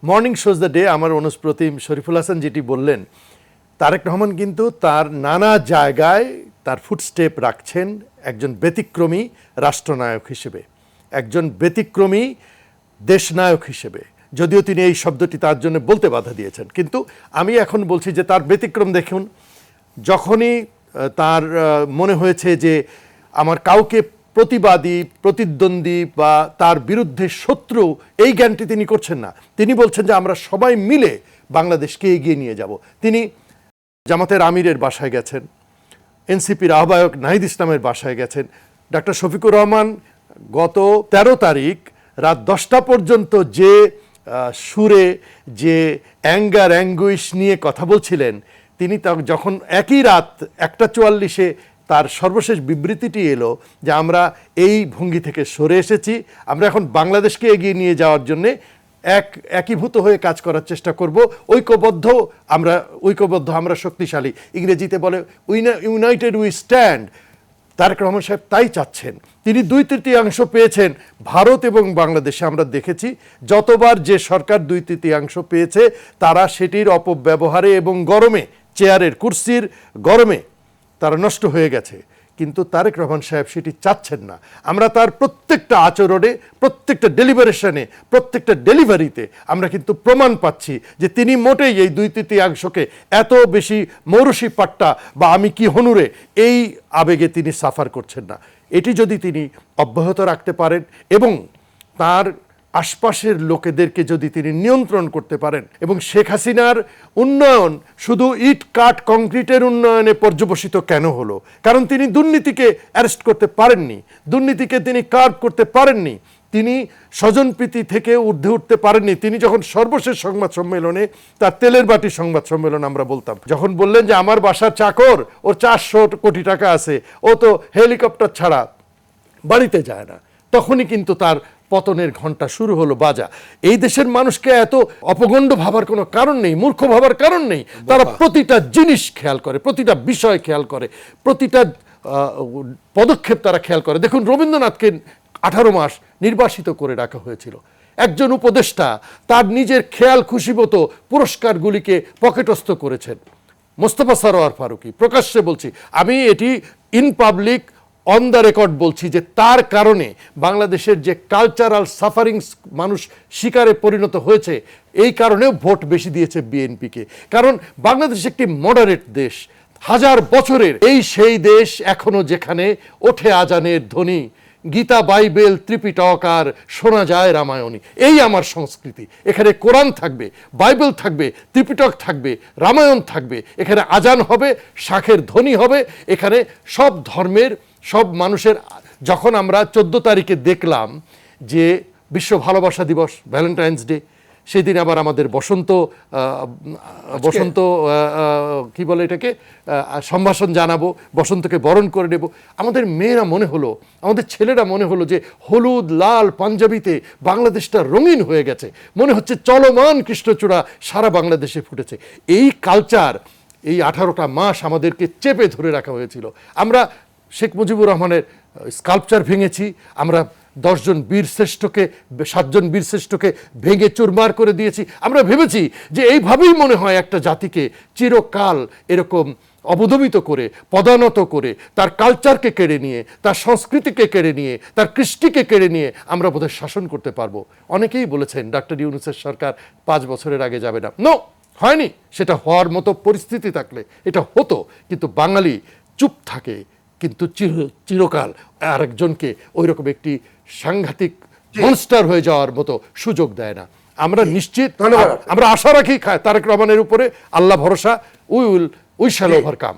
Morning shows the day আমার অনুস্প্রতিম শরীফুল হাসান যেটি বললেন, তারেক রহমান কিন্তু তার নানা জায়গায় তার ফুটস্টেপ রাখছেন একজন ব্যতিক্রমী রাষ্ট্রনায়ক হিসেবে, একজন ব্যতিক্রমী দেশনায়ক হিসেবে, যদিও তিনি এই শব্দটি তার জন্য বলতে বাধা দিয়েছেন। কিন্তু আমি এখন বলছি যে তার ব্যতিক্রম দেখুন, যখনই তার মনে হয়েছে যে আমার কাউকে প্রতিবাদী, প্রতিদ্বন্দ্বী বা তার বিরুদ্ধে শত্রু, এই জ্ঞানটি তিনি করছেন না। তিনি বলছেন যে আমরা সবাই মিলে বাংলাদেশকে এগিয়ে নিয়ে যাব। তিনি জামাতের আমিরের বাসায় গেছেন, এনসিপির আহ্বায়ক নাহিদ ইসলামের বাসায় গেছেন, ডক্টর শফিকুর রহমান গত 13 তারিখ রাত 10টা পর্যন্ত যে সুরে, যে অ্যাঙ্গার অ্যাঙ্গুইশ নিয়ে কথা বলছিলেন, তিনি যখন একই রাত 1টা 44-এ তার সর্বশেষ বিবৃতিটি এলো যে আমরা এই ভঙ্গি থেকে সরে এসেছি, আমরা এখন বাংলাদেশকে এগিয়ে নিয়ে যাওয়ার জন্যে একীভূত হয়ে কাজ করার চেষ্টা করব, ঐক্যবদ্ধ আমরা শক্তিশালী, ইংরেজিতে বলে united we stand. Tarique Rahman সাহেব তাই চাচ্ছেন। তিনি 2/3 পেয়েছেন ভারত এবং বাংলাদেশে। আমরা দেখেছি যতবার যে সরকার 2/3 পেয়েছে তারা সেটির অপব্যবহারে এবং গরমে, চেয়ারের কুর্সির গরমে তারা নষ্ট হয়ে গেছে। কিন্তু তারেক রহমান সাহেব সেটি চাচ্ছেন না। আমরা তার প্রত্যেকটা আচরণে, প্রত্যেকটা ডেলিভারেশনে, প্রত্যেকটা ডেলিভারিতে আমরা কিন্তু প্রমাণ পাচ্ছি যে তিনি মোটেই এই 2/3 এত বেশি মৌরসি পাট্টা বা আমি কি হনুরে এই আবেগে তিনি সাফার করছেন না। এটি যদি তিনি অব্যাহত রাখতে পারেন এবং তার আশপাশের লোকেদেরকে যদি তিনি নিয়ন্ত্রণ করতে পারেন, এবং শেখ হাসিনার উন্নয়ন শুধু ইট কাঠ কংক্রিটের উন্নয়নে পর্যবসিত কেন হলো? কারণ তিনি দুর্নীতিকে অ্যারেস্ট করতে পারেননি, দুর্নীতিকে তিনি কার্ভ করতে পারেননি, তিনি স্বজনপ্রীতি থেকে ঊর্ধ্বে উঠতে পারেননি। তিনি যখন সর্বশেষ সংবাদ সম্মেলনে, তার তেলের বাটি সংবাদ সম্মেলন আমরা বলতাম, যখন বললেন যে আমার বাসার চাকর, ওর 400 কোটি টাকা আছে, ও তো হেলিকপ্টার ছাড়া বাড়িতে যায় না, তখনই কিন্তু তার পতনের ঘন্টা শুরু হলো বাজা। এই দেশের মানুষকে এত অপগণ্ড ভাবার কোনো কারণ নেই, মূর্খ ভাবার কারণ নেই। তারা প্রতিটা জিনিস খেয়াল করে, প্রতিটা বিষয় খেয়াল করে, প্রতিটা পদক্ষেপ তারা খেয়াল করে। দেখুন, রবীন্দ্রনাথকে 18 মাস নির্বাসিত করে রাখা হয়েছিল। একজন উপদেষ্টা তার নিজের খেয়াল খুশি মতো পুরস্কারগুলিকে পকেটস্থ করেছেন। মোস্তফা সরোয়ার ফারুকী, প্রকাশ্যে বলছি, আমি এটি in public on the record বলছি যে তার কারণে বাংলাদেশের যে কালচারাল সাফারিংস মানুষ শিকারে পরিণত হয়েছে, এই কারণেও ভোট বেশি দিয়েছে বিএনপিকে। কারণ বাংলাদেশ একটি মডারেট দেশ, 1000 বছরের এই সেই দেশ, এখনো যেখানে ওঠে আজানের ধ্বনি, গীতা, বাইবেল, ত্রিপিটক আর শোনা যায় রামায়ণী। এই আমার সংস্কৃতি। এখানে কোরআন থাকবে, বাইবেল থাকবে, ত্রিপিটক থাকবে, রামায়ণ থাকবে, এখানে আজান হবে, শাঁখের ধ্বনি হবে, এখানে সব ধর্মের, সব মানুষের। যখন আমরা 14 তারিখে দেখলাম যে বিশ্ব ভালোবাসা দিবস, ভ্যালেন্টাইন্স ডে, সেদিন আবার আমাদের বসন্ত কি বলে এটাকে, সম্ভাষণ জানাবো, বসন্তকে বরণ করে নেব, আমাদের মেয়েরা মনে হলো, আমাদের ছেলেরা মনে হলো যে হলুদ লাল পাঞ্জাবিতে বাংলাদেশটা রঙিন হয়ে গেছে, মনে হচ্ছে চলমান কৃষ্ণচূড়া সারা বাংলাদেশে ফুটেছে। এই কালচার এই 18টা মাস আমাদেরকে চেপে ধরে রাখা হয়েছিল। আমরা শেখ মুজিবুর রহমানের স্কাল্পচার ভেঙেছি, আমরা 10 জন বীরশ্রেষ্ঠকে, 7 জন বীরশ্রেষ্ঠকে ভেঙে চুরমার করে দিয়েছি। আমরা ভেবেছি যে এইভাবেই মনে হয় একটা জাতিকে চিরকাল এরকম অবদমিত করে, পদানত করে, তার কালচারকে কেড়ে নিয়ে, তার সংস্কৃতিকে কেড়ে নিয়ে, তার কৃষ্টিকে কেড়ে নিয়ে আমরা বোধহয় শাসন করতে পারবো। অনেকেই বলেছেন ডক্টর ইউনূসের সরকার 5 বছরের আগে যাবে না। নো, হয়নি। সেটা হওয়ার মতো পরিস্থিতি থাকলে এটা হতো, কিন্তু বাঙালি চুপ থাকে, কিন্তু চিরকাল আরেকজনকে ওই রকম একটি সাংঘাতিক মনস্টার হয়ে যাওয়ার মতো সুযোগ দেয় না। আমরা নিশ্চিত, আমরা আশা রাখি তারেক রহমানের উপরে, আল্লাহ ভরসা, উই শ্যাল ওভারকাম।